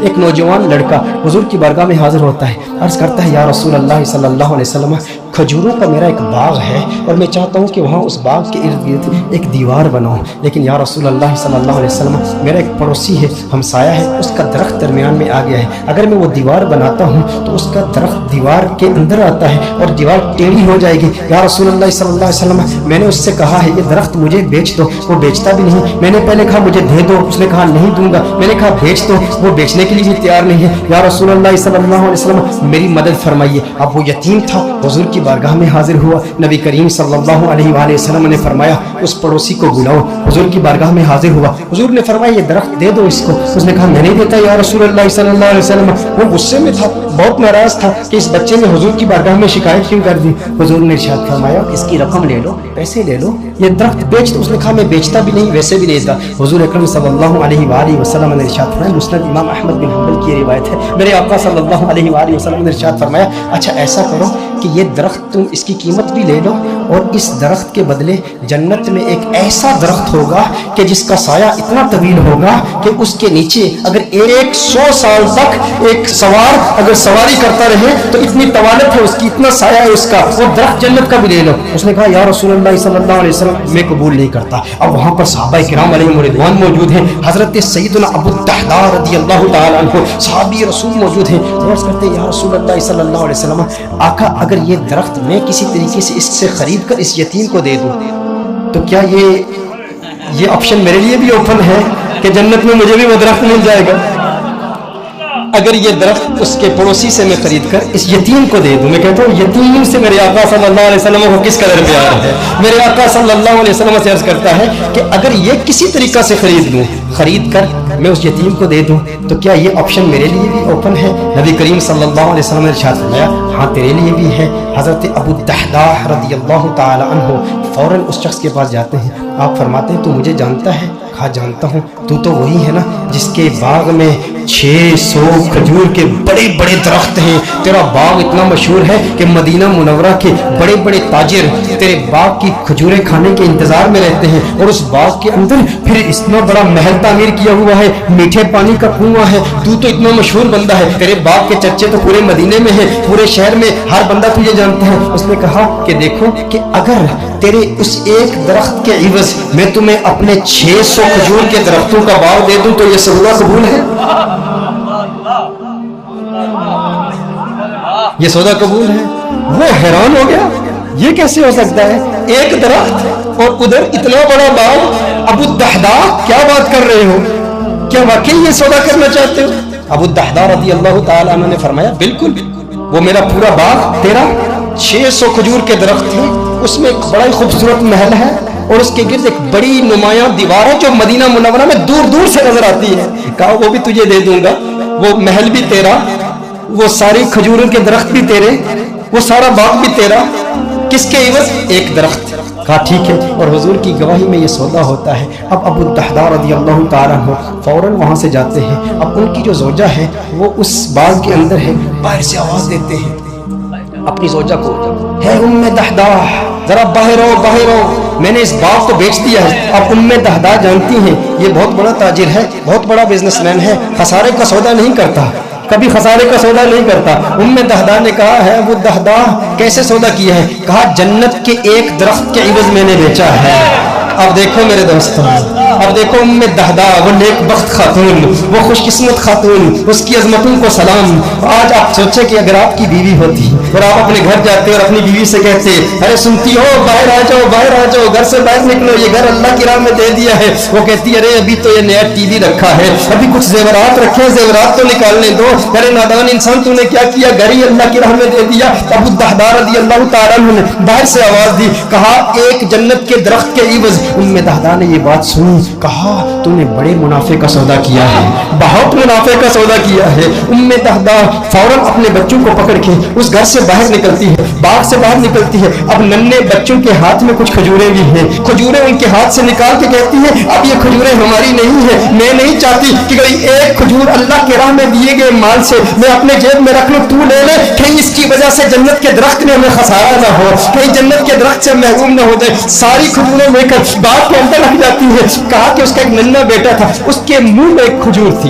ایک نوجوان لڑکا حضور کی بارگاہ میں حاضر ہوتا ہے، عرض کرتا ہے یا رسول اللہ صلی اللہ علیہ وسلم کھجوروں کا میرا ایک باغ ہے اور میں چاہتا ہوں کہ وہاں اس باغ کے ارد گرد ایک دیوار بناؤں، لیکن یا رسول اللہ صلی اللہ علیہ وسلم میرا ایک پڑوسی ہے، ہمسایہ ہے، اس کا درخت درمیان میں آ گیا ہے، اگر میں وہ دیوار بناتا ہوں تو اس کا درخت دیوار کے اندر آتا ہے اور دیوار ٹیڑھی ہو جائے گی، یا رسول اللہ صلی اللہ علیہ وسلم میں نے اس سے کہا ہے یہ درخت مجھے بیچ دو، وہ بیچتا بھی نہیں، میں نے پہلے کہا مجھے دے دو، اس نے کہا نہیں دوں گا، میں نے کہا بیچ دو، وہ بیچنے کے لیے بھی تیار نہیں ہے، یا رسول اللہ صلی اللہ علیہ وسلم میری مدد فرمائیے۔ اب وہ یتیم تھا، حضور کی بارگاہ میں حاضر ہوا، نبی کریم صلی اللہ علیہ وآلہ وسلم نے فرمایا اس پڑوسی کو بلاؤ، حضور کی بارگاہ میں حاضر ہوا، حضور نے فرمایا یہ درخت دے دو اس کو، اس نے کہا میں نہیں دیتا یا رسول اللہ صلی اللہ علیہ وسلم، وہ غصے میں تھا، بہت ناراض تھا کہ اس بچے نے حضور کی بارگاہ میں شکایت کیوں کر دی، حضور نے ارشاد فرمایا اس کی رقم لے لو، پیسے لے لو، یہ درخت بیچ دو، اس نے کہا میں بیچتا بھی نہیں ویسے بھی نہیں دیتا، حضور اکرم صلی اللہ علیہ وآلہ وسلم نے ارشاد فرمایا، مسند امام احمد بن حنبل کی روایت ہے، میرے آقا صلی اللہ علیہ وآلہ وسلم نے ارشاد فرمایا اچھا ایسا کرو کہ یہ درخت تم اس کی قیمت بھی لے لو اور اس درخت کے بدلے جنت میں ایک ایسا درخت ہوگا کہ جس کا سایہ اتنا طویل ہوگا کہ اس کے نیچے اگر 100 سال تک ایک سوار اگر سواری کرتا رہے تو اتنی طوالت ہے اس کی، اتنا سایہ ہے اس کا، وہ درخت جنت کا بھی لے لو، اس نے کہا یا رسول اللہ صلی اللہ علیہ وسلم میں قبول نہیں کرتا۔ اب وہاں پر صحابہ کرام علیہم رضوان موجود ہیں، حضرت سیدنا ابو الدحداء رضی اللہ تعالی عنہ صحابی رسول موجود ہیں، عرض کرتے ہیں یا رسول اللہ صلی اللہ علیہ وسلم آقا اگر یہ درخت میں کسی طریقے سے اس سے خرید کر اس یتیم کو دے دوں تو کیا یہ آپشن میرے لیے بھی اوپن ہے کہ جنت میں مجھے بھی وہ درخت مل جائے گا؟ اگر یہ درخت اس کے پڑوسی سے میں خرید کر اس یتیم کو دے دوں، میں کہتا ہوں یتیم سے میرے آقا صلی اللہ علیہ وسلم کو کس قدر پیار ہے، میرے آقا صلی اللہ علیہ وسلم سے عرض کرتا ہے کہ اگر یہ کسی طریقہ سے خرید لوں، خرید کر میں اس یتیم کو دے دوں تو کیا یہ آپشن میرے لیے بھی اوپن ہے؟ نبی کریم صلی اللہ علیہ وسلم نے ارشاد فرمایا ہاں تیرے لیے بھی ہے۔ حضرت ابو الدحداء رضی اللہ تعالی عنہ فوراً اس شخص کے پاس جاتے ہیں، آپ فرماتے ہیں تو مجھے جانتا ہے؟ کہا جانتا ہوں، تو وہی ہے نا جس کے باغ میں 600 کھجور کے بڑے بڑے درخت ہیں، تیرا باغ اتنا مشہور ہے کہ مدینہ منورہ کے بڑے بڑے تاجر تیرے باغ کی کھجوریں کھانے کے انتظار میں رہتے ہیں، اور اس باغ کے اندر پھر اتنا بڑا محل تعمیر کیا ہوا ہے، میٹھے پانی کا کنواں ہے، تو اتنا مشہور بندہ ہے، تیرے باغ کے چرچے تو پورے مدینے میں ہیں، پورے شہر میں ہر بندہ تجھے جانتا ہے۔ اس نے کہا کہ دیکھو کہ اگر تیرے اس ایک درخت کے عوض میں تمہیں اپنے 600 کھجور کے درختوں کا باغ دے دوں تو یہ سودا قبول ہے؟ یہ سودا قبول ہے؟ وہ حیران ہو گیا، یہ کیسے ہو سکتا ہے؟ ایک درخت اور ادھر اتنا بڑا باغ، ابو الدحداء کیا بات کر رہے ہو؟ کیا واقعی یہ سودا کرنا چاہتے ہو؟ ابو الدحداء رضی اللہ تعالی عنہ نے فرمایا بالکل، وہ میرا پورا باغ تیرا 600 کھجور کے درخت ہیں، اس میں ایک بڑا ہی خوبصورت محل ہے اور اس کے گرد ایک بڑی نمایاں دیوار ہے جو مدینہ منورہ میں دور دور سے نظر آتی ہے۔ کہا وہ بھی تجھے دے دوں گا، وہ محل بھی تیرا، وہ ساری کھجوروں کے درخت بھی تیرے، وہ سارا باغ بھی تیرا، کس کے عوض؟ ایک درخت۔ کہا ٹھیک ہے، اور حضور کی گواہی میں یہ سودا ہوتا ہے۔ اب ابو الدحداء رضی اللہ تعالیٰ عنہ فوراً وہاں سے جاتے ہیں، اب ان کی جو زوجہ ہے وہ اس باغ کے اندر ہے، باہر سے آواز دیتے ہیں اپنی زوجہ کو، ہے ام دحداء ذرا باہر آؤ باہر آؤ، میں نے اس باغ کو بیچ دیا ہے۔ اب ام دحداء جانتی ہیں یہ بہت بڑا تاجر ہے، بہت بڑا بزنس مین ہے، خسارے کا سودا نہیں کرتا، کبھی خسارے کا سودا نہیں کرتا۔ ام دحداء نے کہا ہے وہ دحداء کیسے سودا کیا ہے؟ کہا جنت کے ایک درخت کے عوض میں نے بیچا ہے۔ اب دیکھو میرے دوستوں، اب دیکھو ام دحداء، وہ نیک بخت خاتون، وہ خوش قسمت خاتون، اس کی عظمتوں کو سلام۔ آج آپ سوچیں کہ اگر آپ کی بیوی ہوتی اور آپ اپنے گھر جاتے اور اپنی بیوی سے کہتے ارے سنتی ہو باہر آ جاؤ باہر آ جاؤ، گھر سے باہر نکلو، یہ گھر اللہ کی راہ میں دے دیا ہے، وہ کہتی ارے ابھی تو یہ نیا ٹی وی رکھا ہے، ابھی کچھ زیورات رکھے، زیورات تو نکالنے دو، ارے نادان انسان تو نے کیا کیا، گھر ہی اللہ کی راہ میں دے دیا۔ ابو الدحداء رضی اللہ تعالیٰ عنہ نے باہر سے آواز دی، کہا ایک جنت کے درخت کے عوض۔ ام دحداء نے یہ بات سنی، کہا تو نے بڑے منافع کا سودا کیا ہے، بہت منافع کا سودا کیا ہے۔ ام دحداء فوراً اپنے بچوں کو پکڑ کے اس گھر سے باہر نکلتی ہے، باغ سے باہر نکلتی ہے، اب ننھے بچوں کے ہاتھ میں کچھ کھجوریں بھی ہیں، کھجوریں ان کے ہاتھ سے نکال کے کہتی ہے اب یہ کھجوریں ہماری نہیں ہیں، میں نہیں چاہتی کہ کوئی ایک کھجور اللہ کے راہ میں دیے گئے مال سے میں اپنے جیب میں رکھ لوں، تو لے لے، کہیں اس کی وجہ سے جنت کے درخت میں ہمیں خسارہ نہ ہو، کہیں جنت کے درخت سے محروم نہ ہو جائے۔ ساری کھجوریں لے کر باغ کے اندر رکھ جاتی ہے۔ کہا کہ اس کا ایک ننھا بیٹا تھا، اس کے منہ میں ایک کھجور تھی،